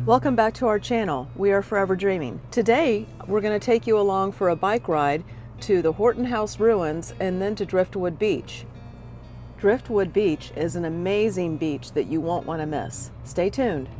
Welcome back to our channel. We are Forever Dreaming. Today, we're going to take you along for a bike ride to the Horton House Ruins and then to Driftwood Beach. Driftwood Beach is an amazing beach that you won't want to miss. Stay tuned.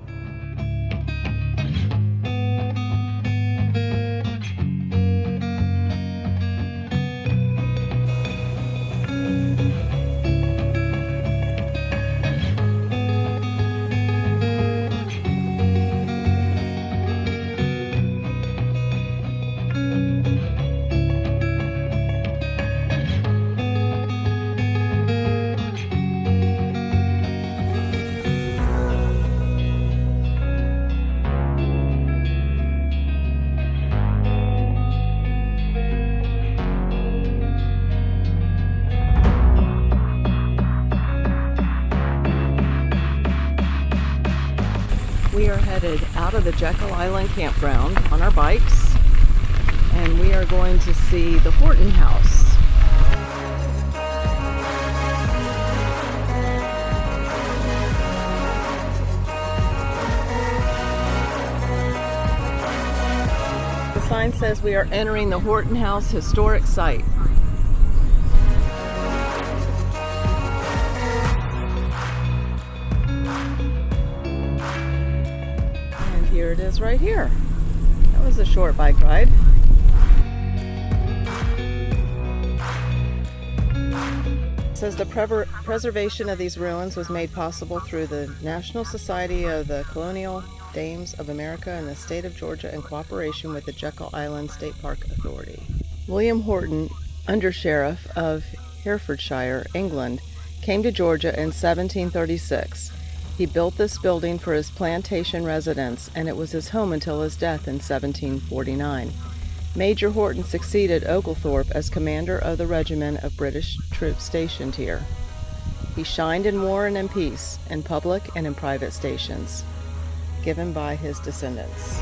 We are headed out of the Jekyll Island campground on our bikes, and we are going to see the Horton House. The sign says we are entering the Horton House historic site. Here it is right here. That was a short bike ride. It says the preservation of these ruins was made possible through the National Society of the Colonial Dames of America and the state of Georgia in cooperation with the Jekyll Island State Park Authority. William Horton, Under-Sheriff of Herefordshire, England, came to Georgia in 1736. He built this building for his plantation residence, and it was his home until his death in 1749. Major Horton succeeded Oglethorpe as commander of the regiment of British troops stationed here. He shined in war and in peace, in public and in private stations, given by his descendants.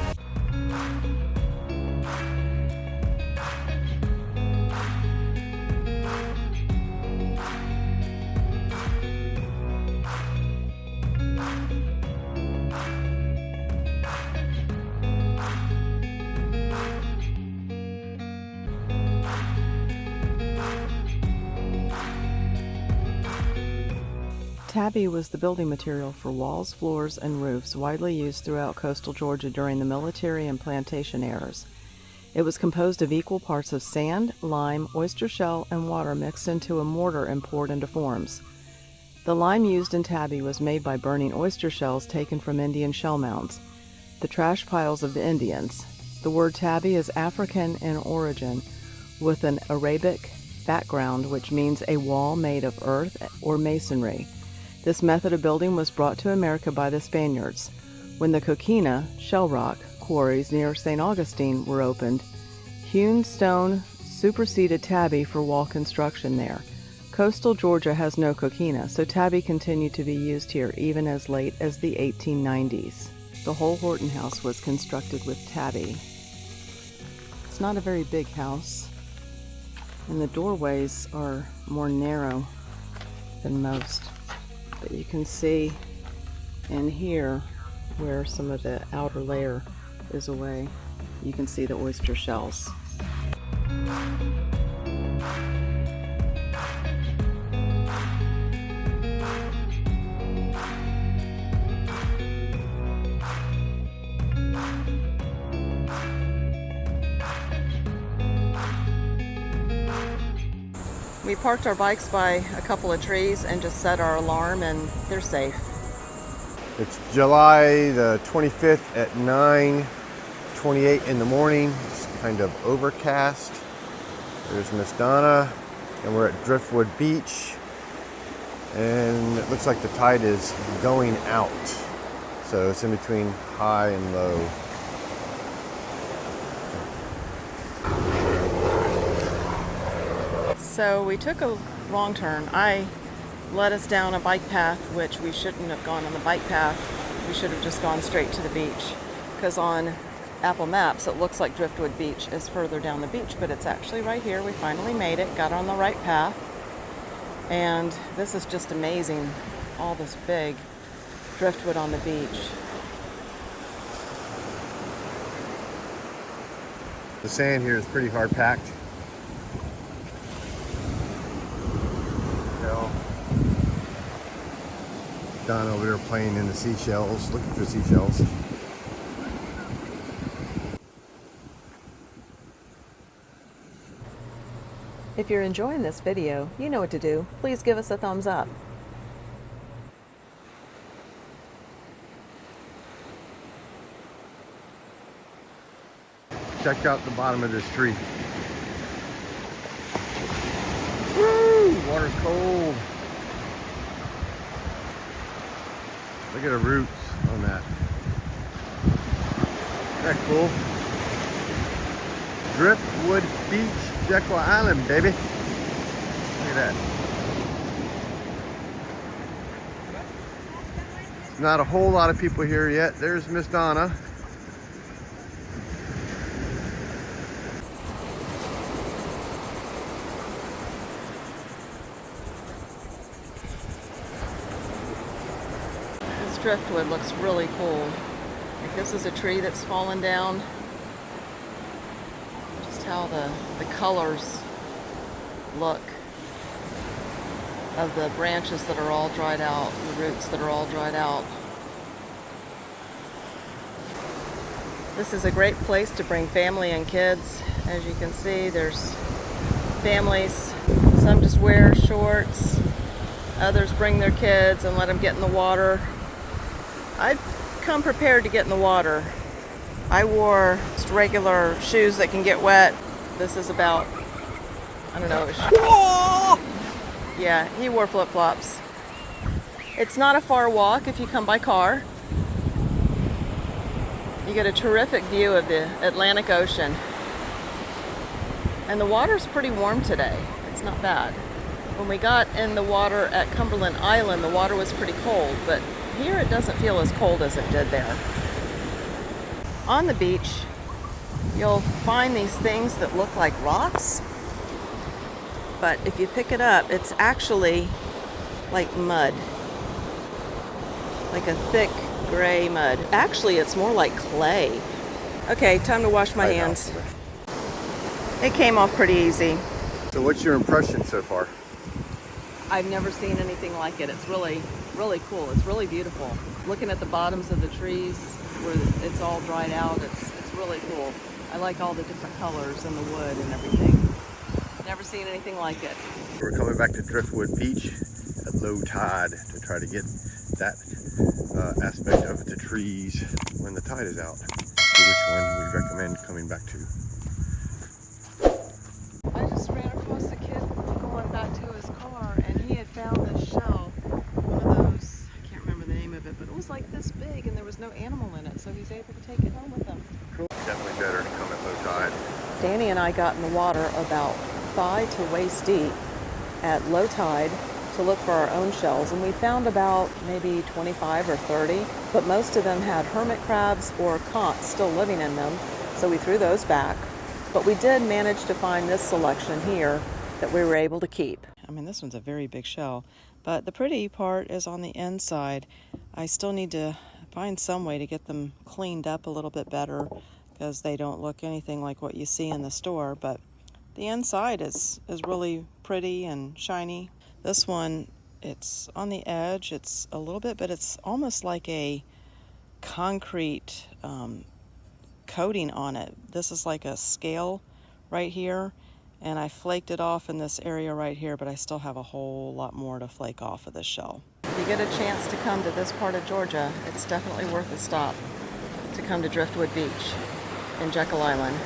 Tabby was the building material for walls, floors, and roofs widely used throughout coastal Georgia during the military and plantation eras. It was composed of equal parts of sand, lime, oyster shell, and water mixed into a mortar and poured into forms. The lime used in tabby was made by burning oyster shells taken from Indian shell mounds, the trash piles of the Indians. The word tabby is African in origin, with an Arabic background, which means a wall made of earth or masonry. This method of building was brought to America by the Spaniards. When the coquina, shell rock, quarries near St. Augustine were opened, hewn stone superseded tabby for wall construction there. Coastal Georgia has no coquina, so tabby continued to be used here even as late as the 1890s. The whole Horton House was constructed with tabby. It's not a very big house, and the doorways are more narrow than most. But you can see in here where some of the outer layer is away, you can see the oyster shells. We parked our bikes by a couple of trees and just set our alarm, and they're safe. It's July the 25th at 9:28 in the morning. It's kind of overcast. There's Miss Donna, and we're at Driftwood Beach. And it looks like the tide is going out. So it's in between high and low. So we took a wrong turn. I led us down a bike path, which we shouldn't have gone on the bike path. We should have just gone straight to the beach, because on Apple Maps it looks like Driftwood Beach is further down the beach, but it's actually right here. We finally made it, got on the right path, and this is just amazing, all this big driftwood on the beach. The sand here is pretty hard packed. Donna over there playing in the seashells, looking for seashells. If you're enjoying this video, you know what to do. Please give us a thumbs up. Check out the bottom of this tree. Woo! Water's cold. Look at the roots on that. Isn't that cool? Driftwood Beach, Jekyll Island, baby. Look at that. Not a whole lot of people here yet. There's Miss Donna. This driftwood looks really cool. Like this is a tree that's fallen down. Just how the colors look of the branches that are all dried out, the roots that are all dried out. This is a great place to bring family and kids. As you can see, there's families. Some just wear shorts. Others bring their kids and let them get in the water. I'd come prepared to get in the water. I wore just regular shoes that can get wet. This is about, I don't know. Yeah, he wore flip-flops. It's not a far walk if you come by car. You get a terrific view of the Atlantic Ocean. And the water's pretty warm today. It's not bad. When we got in the water at Cumberland Island, the water was pretty cold, but here it doesn't feel as cold as it did there. On the beach, you'll find these things that look like rocks, but if you pick it up, it's actually like mud, like a thick gray mud. Actually, it's more like clay. Okay, time to wash my hands. It came off pretty easy. So what's your impression so far? I've never seen anything like it. It's really cool. It's really beautiful. Looking at the bottoms of the trees where it's all dried out, it's really cool. I like all the different colors and the wood and everything. Never seen anything like it. We're coming back to Driftwood Beach at low tide to try to get that aspect of the trees when the tide is out. See which one we recommend coming back to. I just ran across a kid going back to his car, and he had found this shell, one of those, I can't remember the name of it, but it was like this big and there was no animal in it, so he's able to take it home with him. Cool. Definitely better to come at low tide. Danny and I got in the water about thigh to waist deep at low tide to look for our own shells, and we found about maybe 25 or 30, but most of them had hermit crabs or conchs still living in them, so we threw those back. But we did manage to find this selection here that we were able to keep. I mean, this one's a very big shell, but the pretty part is on the inside. I still need to find some way to get them cleaned up a little bit better because they don't look anything like what you see in the store, but the inside is really pretty and shiny. This one, it's on the edge, it's a little bit, but it's almost like a concrete coating on it. This is like a scale right here, and I flaked it off in this area right here, but I still have a whole lot more to flake off of this shell. If you get a chance to come to this part of Georgia, it's definitely worth a stop to come to Driftwood Beach in Jekyll Island.